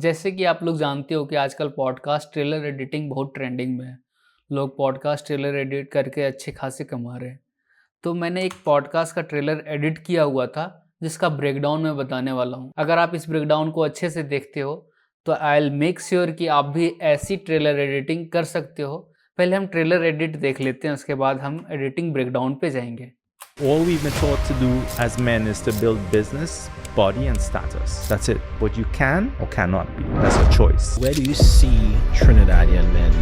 जैसे कि आप लोग जानते हो कि आजकल पॉडकास्ट ट्रेलर एडिटिंग बहुत ट्रेंडिंग में है। लोग पॉडकास्ट ट्रेलर एडिट करके अच्छे खासे कमा रहे हैं। तो मैंने एक पॉडकास्ट का ट्रेलर एडिट किया हुआ था जिसका ब्रेकडाउन मैं बताने वाला हूँ। अगर आप इस ब्रेकडाउन को अच्छे से देखते हो तो आई विल मेक श्योर कि आप भी ऐसी ट्रेलर एडिटिंग कर सकते हो। पहले हम ट्रेलर एडिट देख लेते हैं, उसके बाद हम एडिटिंग ब्रेकडाउन पे जाएंगे। All we've been taught to do as men is to build business, body, and status. That's it. What you can or cannot be. That's a choice. Where do you see Trinidadian men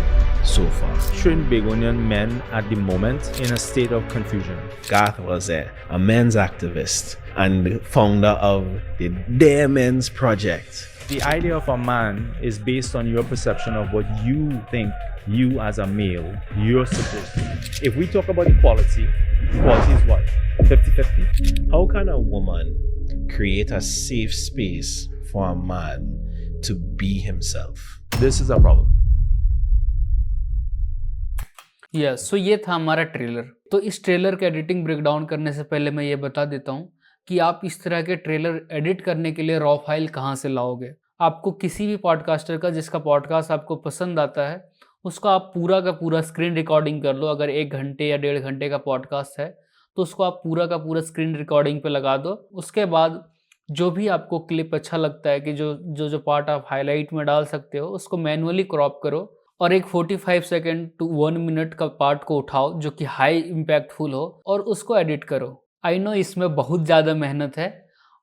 so far? Trinbagonian men at the moment in a state of confusion. Garth was a men's activist and founder of the Dare Men's Project. The idea of a man is based on your perception of what you think you as a male you're supposed to be. If we talk about equality is what? 50-50? How can a woman create a safe space for a man to be himself? This is a problem. सो ये था हमारा trailer. तो इस trailer का editing breakdown करने से पहले मैं ये बता देता हूँ कि आप इस तरह के ट्रेलर एडिट करने के लिए रॉ फाइल कहाँ से लाओगे। आपको किसी भी पॉडकास्टर का जिसका पॉडकास्ट आपको पसंद आता है उसका आप पूरा का पूरा स्क्रीन रिकॉर्डिंग कर लो। अगर 1 घंटे या 1.5 घंटे का पॉडकास्ट है तो उसको आप पूरा का पूरा स्क्रीन रिकॉर्डिंग पे लगा दो। उसके बाद जो भी आपको क्लिप अच्छा लगता है कि जो पार्ट आप हाईलाइट में डाल सकते हो उसको मैनुअली क्रॉप करो और एक 45 सेकेंड टू 1 मिनट का पार्ट को उठाओ जो कि हाई इम्पैक्टफुल हो और उसको एडिट करो। आई नो इसमें बहुत ज़्यादा मेहनत है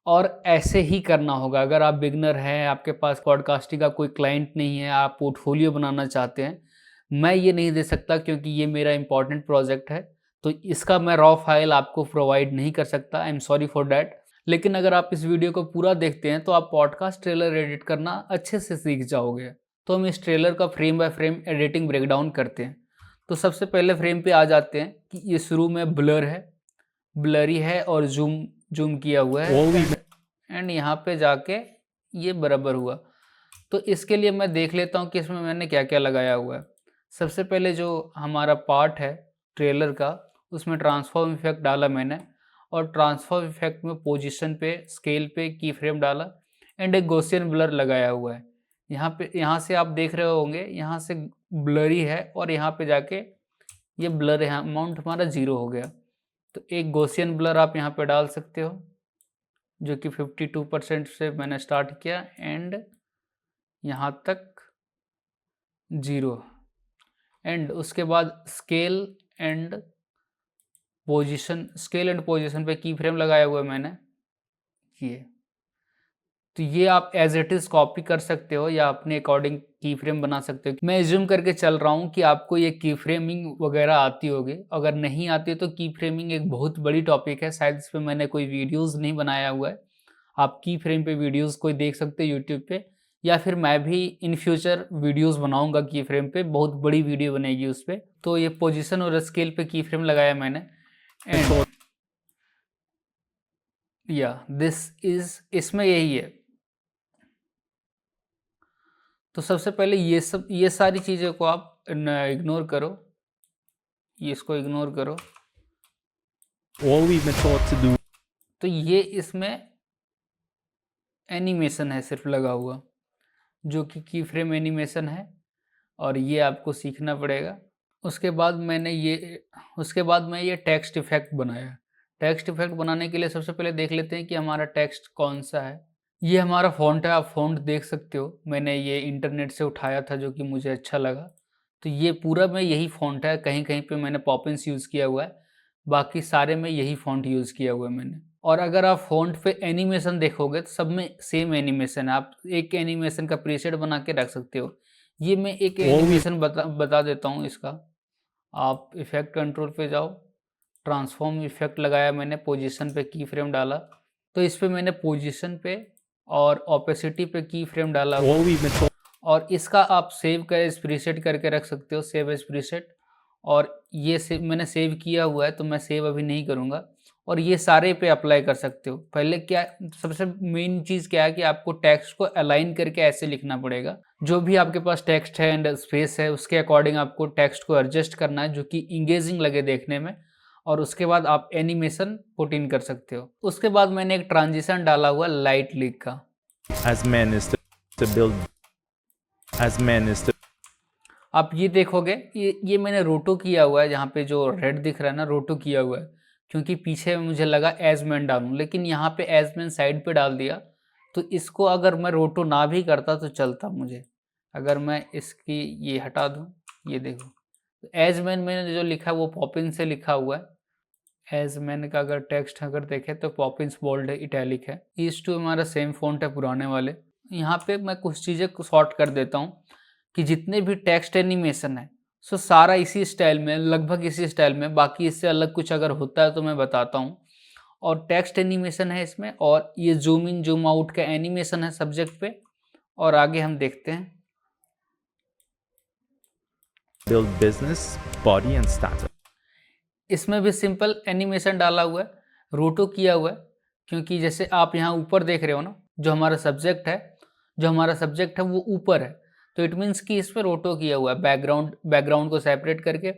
और ऐसे ही करना होगा। अगर आप बिगनर हैं, आपके पास पॉडकास्टिंग का कोई क्लाइंट नहीं है, आप पोर्टफोलियो बनाना चाहते हैं, मैं ये नहीं दे सकता क्योंकि ये मेरा इंपॉर्टेंट प्रोजेक्ट है, तो इसका मैं रॉ फाइल आपको प्रोवाइड नहीं कर सकता। I am sorry for that. लेकिन अगर आप इस वीडियो को पूरा देखते हैं तो आप पॉडकास्ट ट्रेलर एडिट करना अच्छे से सीख जाओगे। तो हम इस ट्रेलर का frame by frame editing breakdown करते हैं। तो सबसे पहले फ्रेम पे आ जाते हैं कि ये शुरू में ब्लरी है और जूम किया हुआ है एंड यहाँ पे जाके ये बराबर हुआ। तो इसके लिए मैं देख लेता हूँ कि इसमें मैंने क्या क्या लगाया हुआ है। सबसे पहले जो हमारा पार्ट है ट्रेलर का उसमें ट्रांसफॉर्म इफेक्ट डाला मैंने और ट्रांसफॉर्म इफेक्ट में पोजीशन पे, स्केल पे की फ्रेम डाला एंड एक गॉसियन ब्लर लगाया हुआ है। यहाँ से आप देख रहे होंगे यहाँ से ब्लरी है और यहाँ पे जाके ये ब्लर है, अमाउंट हमारा 0 हो गया। तो एक गॉसियन ब्लर आप यहाँ पे डाल सकते हो जो कि 52% से मैंने स्टार्ट किया एंड यहाँ तक 0 एंड उसके बाद स्केल एंड पोजीशन पे की फ्रेम लगाया हुआ है मैंने ये। तो ये आप एज इट इज़ कॉपी कर सकते हो या अपने अकॉर्डिंग की फ्रेम बना सकते हो। मैं एज्यूम करके चल रहा हूँ कि आपको ये की फ्रेमिंग वगैरह आती होगी। अगर नहीं आती तो की फ्रेमिंग एक बहुत बड़ी टॉपिक है, शायद इस पर मैंने कोई वीडियोज़ नहीं बनाया हुआ है। आप की फ्रेम पे वीडियोज़ कोई देख सकते हो यूट्यूब पे, या फिर मैं भी इन फ्यूचर वीडियोज़ बनाऊँगा की फ्रेम पे, बहुत बड़ी वीडियो बनेगी उस पर। तो ये पोजिशन और स्केल पे की फ्रेम लगाया मैंने एंड या इसमें यही है। तो सबसे पहले ये सारी चीज़ों को आप इग्नोर करो, इसको इग्नोर करो। All we've been taught to do. तो ये इसमें एनिमेशन है सिर्फ लगा हुआ जो कि की फ्रेम एनिमेशन है और ये आपको सीखना पड़ेगा। उसके बाद मैं ये टेक्स्ट इफेक्ट बनाया। टेक्स्ट इफेक्ट बनाने के लिए सबसे पहले देख लेते हैं कि हमारा टेक्स्ट कौन सा है। ये हमारा फ़ॉन्ट है, आप फ़ॉन्ट देख सकते हो। मैंने ये इंटरनेट से उठाया था जो कि मुझे अच्छा लगा। तो ये पूरा में यही फ़ॉन्ट है, कहीं कहीं पे मैंने पॉपिंस यूज़ किया हुआ है, बाकी सारे में यही फ़ॉन्ट यूज़ किया हुआ है मैंने। और अगर आप फ़ॉन्ट पे एनिमेशन देखोगे तो सब में सेम एनिमेशन है। आप एक एनिमेशन का प्रीसेट बना के रख सकते हो। ये मैं एक एनिमेशन बता देता हूँ इसका। आप इफ़ेक्ट कंट्रोल पे जाओ, ट्रांसफॉर्म इफेक्ट लगाया मैंने, पोजीशन पे की फ्रेम डाला। तो इस पे मैंने पोजीशन पे और ओपेसिटी पे की फ्रेम डाला और इसका आप सेव कर प्रीसेट करके रख सकते हो, सेव एज प्रीसेट। और ये मैंने सेव किया हुआ है तो मैं सेव अभी नहीं करूँगा। और ये सारे पे अप्लाई कर सकते हो। पहले सबसे मेन चीज़ क्या है कि आपको टेक्स्ट को अलाइन करके ऐसे लिखना पड़ेगा। जो भी आपके पास टेक्स्ट है एंड स्पेस है उसके अकॉर्डिंग आपको टेक्स्ट को एडजस्ट करना है जो कि इंगेजिंग लगे देखने में। और उसके बाद आप एनिमेशन पुट इन कर सकते हो। उसके बाद मैंने एक ट्रांजिशन डाला हुआ लाइट लीक का। As men is to to build as men is to आप ये देखोगे, ये मैंने रोटो किया हुआ है, जहाँ पे जो रेड दिख रहा है ना, रोटो किया हुआ है, क्योंकि पीछे मुझे लगा एज मैन डालूं, लेकिन यहाँ पे एज मैन साइड पे डाल दिया। तो इसको अगर मैं रोटो ना भी करता तो चलता मुझे। अगर मैं इसकी ये हटा दूं, ये देखो, तो एज मैन मैंने जो लिखा है वो पॉपिन से लिखा हुआ है। एज मैन का अगर टेक्स्ट अगर देखें तो पॉपिन्स बोल्ड है, इटैलिक है। ईज टू हमारा सेम फॉन्ट है पुराने वाले। यहाँ पे मैं कुछ चीज़ें सॉर्ट कर देता हूँ कि जितने भी टेक्स्ट एनिमेशन है सो सारा इसी स्टाइल में, लगभग इसी स्टाइल में। बाकी इससे अलग कुछ अगर होता है तो मैं बताता हूँ। और टेक्स्ट एनिमेशन है इसमें, और ये जूम इन जूम आउट का एनिमेशन है सब्जेक्ट पे। और आगे हम देखते हैं। build business, body and stature. इसमें भी सिंपल एनिमेशन डाला हुआ है, रोटो किया हुआ है, क्योंकि जैसे आप यहाँ ऊपर देख रहे हो ना, जो हमारा सब्जेक्ट है वो ऊपर है, तो इट मीन्स कि इसमें रोटो किया हुआ है बैकग्राउंड को सेपरेट करके।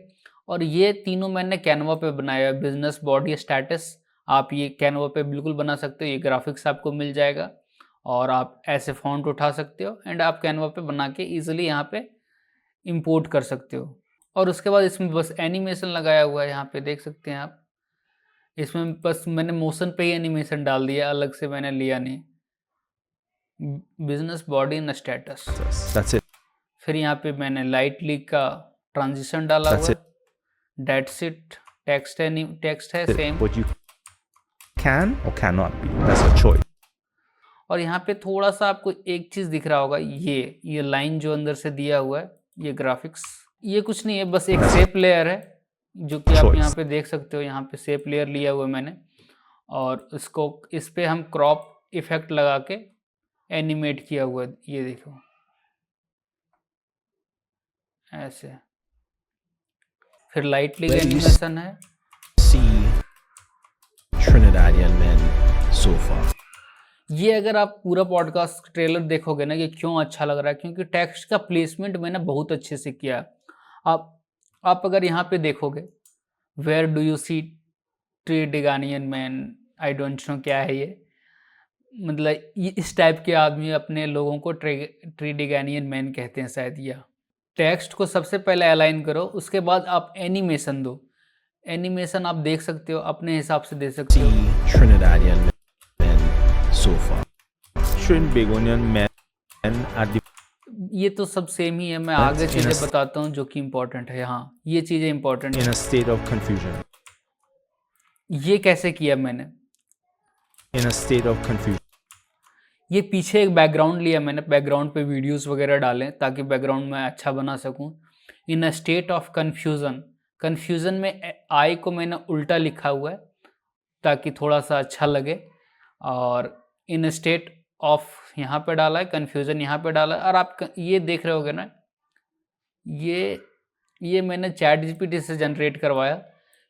और ये तीनों मैंने कैनवा पे बनाया है, बिजनेस, बॉडी, स्टेटस। आप ये कैनवा पे बिल्कुल बना सकते हो, ये ग्राफिक्स आपको मिल जाएगा और आप ऐसे फॉन्ट उठा सकते हो एंड आप कैनवा पे बना के ईजिली यहाँ पे इंपोर्ट कर सकते हो। और उसके बाद इसमें बस एनिमेशन लगाया हुआ है, यहाँ पे देख सकते हैं आप। इसमें बस मैंने मोशन पे ही एनिमेशन डाल दिया, अलग से मैंने लिया नहीं। Business, body and status, That's it. फिर यहाँ पे मैंने लाइटली का ट्रांजिशन डाला That's हुआ है। That's it. टेक्स्ट है same. What you can or cannot be. That's a choice. और यहाँ पे थोड़ा सा आपको एक चीज़ दिख रहा होगा, ये लाइन जो अंदर से दिया हुआ है, ये ग्राफिक्स, ये कुछ नहीं है, बस एक शेप लेयर है, जो कि आप यहाँ पे देख सकते हो। यहाँ पे शेप लेयर लिया हुआ है मैंने, और इसको इस पे हम क्रॉप इफेक्ट लगा के एनिमेट किया हुआ है। ये देखो ऐसे। फिर lightly Where do you animation है। see Trinidadian men so far? ये अगर आप पूरा पॉडकास्ट ट्रेलर देखोगे ना, कि क्यों अच्छा लग रहा है, क्योंकि टेक्स्ट का प्लेसमेंट मैंने बहुत अच्छे से किया है। आप अगर यहाँ पे देखोगे, वेयर डू यू सी ट्रिडिगानियन मैन, आई डोंट नो क्या है ये, मतलब ये इस टाइप के आदमी अपने लोगों को ट्रिडिगानियन मैन कहते हैं शायद। या टेक्स्ट को सबसे पहले अलाइन करो, उसके बाद आप एनिमेशन दो। एनिमेशन आप देख सकते हो, अपने हिसाब से दे सकते हो। See Trinidadian men so far. Trinbagonian men at the ये तो सब सेम ही है, मैं आगे चीज़ें बताता हूँ जो कि इम्पोर्टेंट है। हाँ, ये चीज़ें इम्पोर्टेंट in है। a state of confusion. ये कैसे किया मैंने, In a state of confusion. ये पीछे एक बैकग्राउंड लिया मैंने, बैकग्राउंड पे वीडियोस वगैरह डालें ताकि बैकग्राउंड में अच्छा बना सकूं। इन अ स्टेट ऑफ कन्फ्यूज़न में आई को मैंने उल्टा लिखा हुआ है ताकि थोड़ा सा अच्छा लगे। और इन अ स्टेट ऑफ यहाँ पे डाला है, कन्फ्यूज़न यहाँ पे डाला है। और आप ये देख रहे होगे ना, ये मैंने चैट जीपीटी से जनरेट करवाया,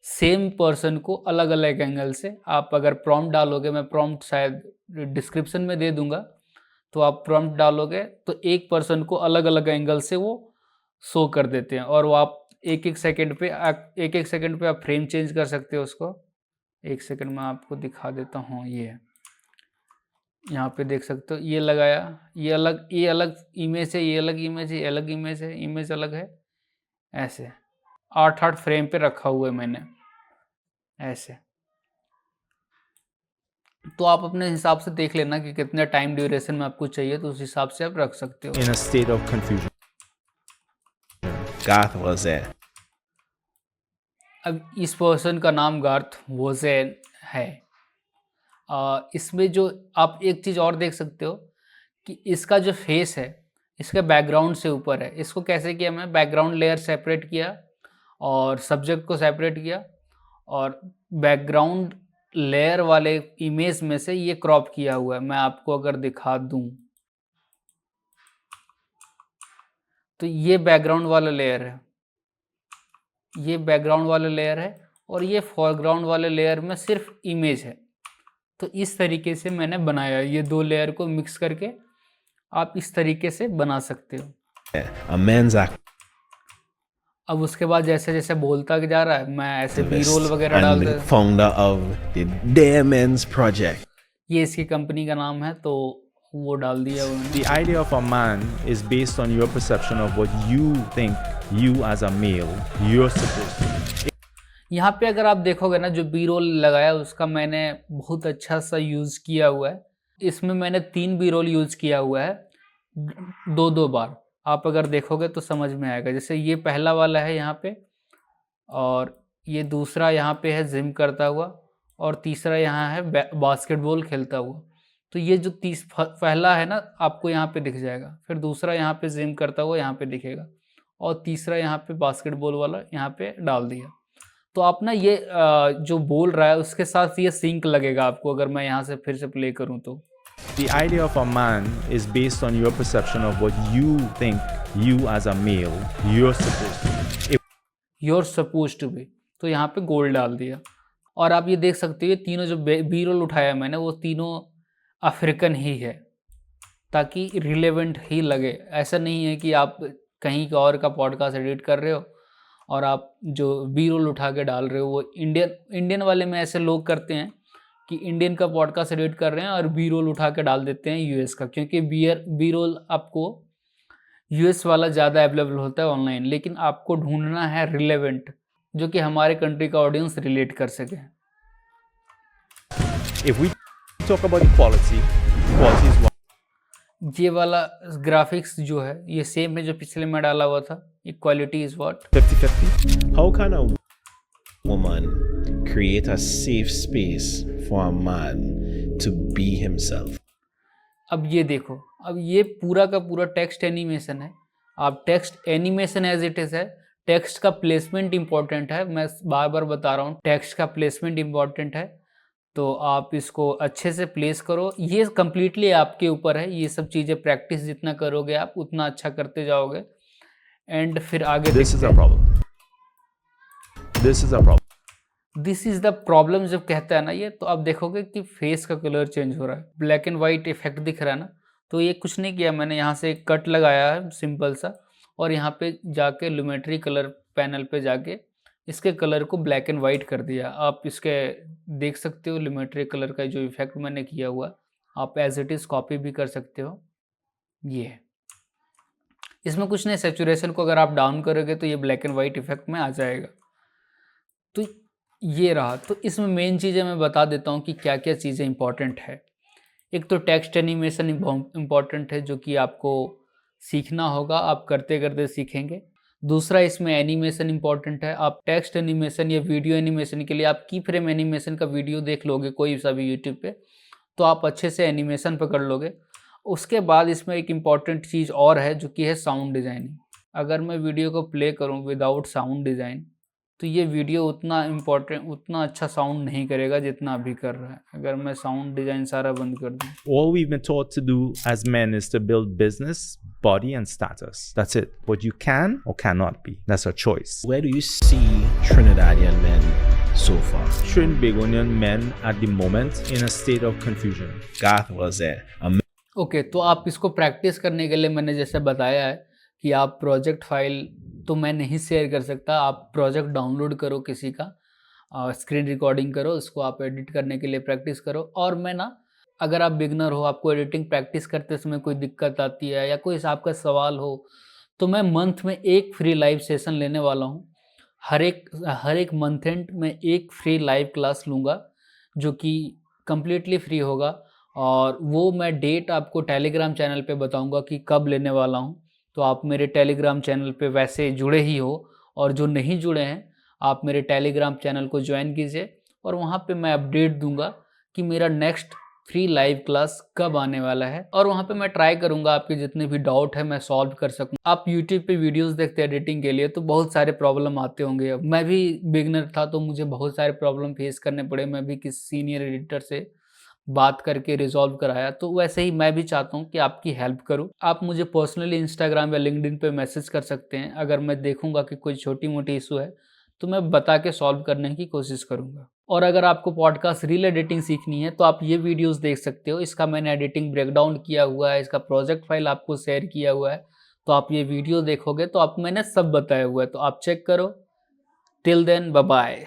सेम पर्सन को अलग अलग एंगल से। आप अगर प्रॉम्प्ट डालोगे, मैं प्रॉम्प्ट शायद डिस्क्रिप्शन में दे दूंगा, तो आप प्रॉम्प्ट डालोगे तो एक पर्सन को अलग अलग एंगल से वो शो कर देते हैं। और वो आप एक एक सेकंड पे आप फ्रेम चेंज कर सकते हो उसको। एक सेकंड में आपको दिखा देता हूँ। ये यहाँ पे देख सकते हो, ये लगाया, ये अलग इमेज है, ये अलग इमेज है, ये अलग इमेज है, इमेज अलग है। ऐसे 8 फ्रेम पे रखा हुआ है मैंने ऐसे। तो आप अपने हिसाब से देख लेना कि कितने टाइम ड्यूरेशन में आपको चाहिए, तो उस हिसाब से आप रख सकते हो। In a state of confusion. Garth was there. अब इस पर्सन का नाम गार्थ वोजेन है। इसमें जो आप एक चीज़ और देख सकते हो कि इसका जो फेस है, इसका बैकग्राउंड से ऊपर है। इसको कैसे किया मैं, बैकग्राउंड लेयर सेपरेट किया और सब्जेक्ट को सेपरेट किया, और बैकग्राउंड लेयर वाले इमेज में से ये क्रॉप किया हुआ है। मैं आपको अगर दिखा दूं तो ये बैकग्राउंड वाला लेयर है, ये बैकग्राउंड वाला लेयर है, और ये फोरग्राउंड वाले लेयर में सिर्फ इमेज है। तो इस तरीके से मैंने बनाया, ये 2 लेयर को मिक्स करके आप इस तरीके से बना सकते हो। A men's अब उसके बाद जैसे जैसे बोलता जा रहा है, मैं ऐसे बी रोल वगैरह डाल and देता। founder of the Dare Men's Project. ये इसकी कंपनी का नाम है। तो वो डाल दिया उन्होंने। The idea of a man is based on your perception of what you think you as a male you're supposed to be. यहाँ पे अगर आप देखोगे ना, जो बी रोल लगाया उसका मैंने बहुत अच्छा सा यूज़ किया हुआ है। इसमें मैंने 3 बी रोल यूज़ किया हुआ है 2-2 बार। आप अगर देखोगे तो समझ में आएगा। जैसे ये पहला वाला है यहाँ पे, और ये दूसरा यहाँ पे है जिम करता हुआ, और तीसरा यहाँ है बास्केटबॉल खेलता हुआ। तो ये जो पहला है ना, आपको यहाँ पे दिख जाएगा, फिर दूसरा यहाँ पे जिम करता हुआ यहाँ पे दिखेगा, और तीसरा यहाँ पे बास्केटबॉल वाला यहाँ पे डाल दिया। तो आप ना ये जो बोल रहा है उसके साथ ये सिंक लगेगा आपको, अगर मैं यहाँ से फिर से प्ले करूँ तो। The idea of a man is based on your perception of what you think you as a male you're supposed to be. You're supposed to be, तो यहाँ पे गोल डाल दिया। और आप ये देख सकते हो, ये तीनों जो बी रोल उठाया मैंने, वो तीनों अफ्रीकन ही है, ताकि रिलेवेंट ही लगे। ऐसा नहीं है कि आप कहीं का और का पॉडकास्ट एडिट कर रहे हो और आप जो बी रोल उठा के डाल रहे हो, वो इंडियन वाले में ऐसे लोग करते हैं कि इंडियन का पॉडकास्ट एडिट कर रहे हैं और बी रोल उठा के डाल देते हैं यूएस का, क्योंकि बी रोल आपको यूएस वाला ज़्यादा अवेलेबल होता है ऑनलाइन। लेकिन आपको ढूंढना है रिलेवेंट, जो कि हमारे कंट्री का ऑडियंस रिलेट कर सके। If we talk about equality is what? ये वाला ग्राफिक्स जो है ये सेम है जो पिछले में डाला हुआ था। Equality is what? 50-50. How can a woman create a safe space for a man to be himself? अब ये देखो, अब ये पूरा का पूरा टेक्स्ट एनिमेशन है। आप text animation as it is है, टेक्स्ट का प्लेसमेंट इंपॉर्टेंट है। मैं बार बार बता रहा हूँ, टेक्स्ट का प्लेसमेंट इंपॉर्टेंट है। तो आप इसको अच्छे से प्लेस करो। ये कम्प्लीटली आपके ऊपर है। ये सब चीज़ें प्रैक्टिस जितना करोगे आप उतना अच्छा करते जाओगे, एंड फिर आगे This is a problem. This is a problem. This is the problem जब कहता है ना ये, तो आप देखोगे कि फेस का कलर चेंज हो रहा है, ब्लैक एंड वाइट इफेक्ट दिख रहा है ना। तो ये कुछ नहीं किया मैंने, यहाँ से एक कट लगाया है सिंपल सा, और यहाँ पे जाके लुमेट्री कलर पैनल पे जाके इसके कलर को ब्लैक एंड वाइट कर दिया। आप इसके देख सकते हो लुमेट्री कलर का जो इफेक्ट मैंने किया हुआ, आप एज इट इज़ कॉपी भी कर सकते हो। ये इसमें कुछ नहीं, सेचुरेशन को अगर आप डाउन करोगे तो ये ब्लैक एंड वाइट इफेक्ट में आ जाएगा। तो ये रहा। तो इसमें मेन चीज़ें मैं बता देता हूँ कि क्या क्या चीज़ें इंपॉर्टेंट है। एक तो टेक्स्ट एनिमेशन इम्पॉर्टेंट है, जो कि आपको सीखना होगा, आप करते करते सीखेंगे। दूसरा, इसमें एनिमेशन इंपॉर्टेंट है। आप टेक्स्ट एनिमेशन या वीडियो एनिमेशन के लिए आप की फ्रेम एनिमेशन का वीडियो देख लोगे कोई सा भी यूट्यूब पे, तो आप अच्छे से एनिमेशन पकड़ लोगे। उसके बाद इसमें एक इम्पॉर्टेंट चीज़ और है, जो कि है साउंड डिज़ाइनिंग। अगर मैं वीडियो को प्ले करूँ विदाउट साउंड डिज़ाइन, तो ये वीडियो उतना अच्छा साउंड नहीं करेगा जितना अभी कर रहा है, अगर मैं साउंड डिज़ाइन सारा बंद कर दूँ। All we've been taught to do as men is to build business, body, and status. That's it. What you can or cannot be. That's a choice. Where do you see Trinidadian men so far? Trinbagonian men at the moment in a state of confusion. Garth was there. Okay, तो आप इसको practice करने के लिए मैंने जैसे बताया है कि आप प्रोजेक्ट फाइल तो मैं नहीं शेयर कर सकता, आप प्रोजेक्ट डाउनलोड करो किसी का, स्क्रीन रिकॉर्डिंग करो, उसको आप एडिट करने के लिए प्रैक्टिस करो। और मैं ना, अगर आप बिगनर हो, आपको एडिटिंग प्रैक्टिस करते समय कोई दिक्कत आती है या कोई आपका सवाल हो, तो मैं मंथ में एक फ्री लाइव सेशन लेने वाला हूँ। हर एक मंथ एंड में एक फ्री लाइव क्लास लूँगा, जो कि कम्प्लीटली फ्री होगा। और वो मैं डेट आपको टेलीग्राम चैनल पे बताऊँगा कि कब लेने वाला हूँ। तो आप मेरे टेलीग्राम चैनल पे वैसे जुड़े ही हो, और जो नहीं जुड़े हैं आप मेरे टेलीग्राम चैनल को ज्वाइन कीजिए, और वहाँ पे मैं अपडेट दूंगा कि मेरा नेक्स्ट फ्री लाइव क्लास कब आने वाला है। और वहाँ पे मैं ट्राई करूँगा आपके जितने भी डाउट है मैं सॉल्व कर सकूँ। आप यूट्यूब पे वीडियोस देखते हैं एडिटिंग के लिए, तो बहुत सारे प्रॉब्लम आते होंगे। मैं भी बिगनर था तो मुझे बहुत सारे प्रॉब्लम फेस करने पड़े, मैं भी किसी सीनियर एडिटर से बात करके रिजॉल्व कराया। तो वैसे ही मैं भी चाहता हूँ कि आपकी हेल्प करूँ। आप मुझे पर्सनली इंस्टाग्राम या लिंक्डइन पे मैसेज कर सकते हैं। अगर मैं देखूँगा कि कोई छोटी मोटी इशू है तो मैं बता के सॉल्व करने की कोशिश करूँगा। और अगर आपको पॉडकास्ट रील एडिटिंग सीखनी है तो आप ये वीडियोस देख सकते हो। इसका मैंने एडिटिंग ब्रेकडाउन किया हुआ है, इसका प्रोजेक्ट फाइल आपको शेयर किया हुआ है। तो आप ये वीडियो देखोगे तो आप मैंने सब बताया हुआ है, तो आप चेक करो। Till then, bye bye.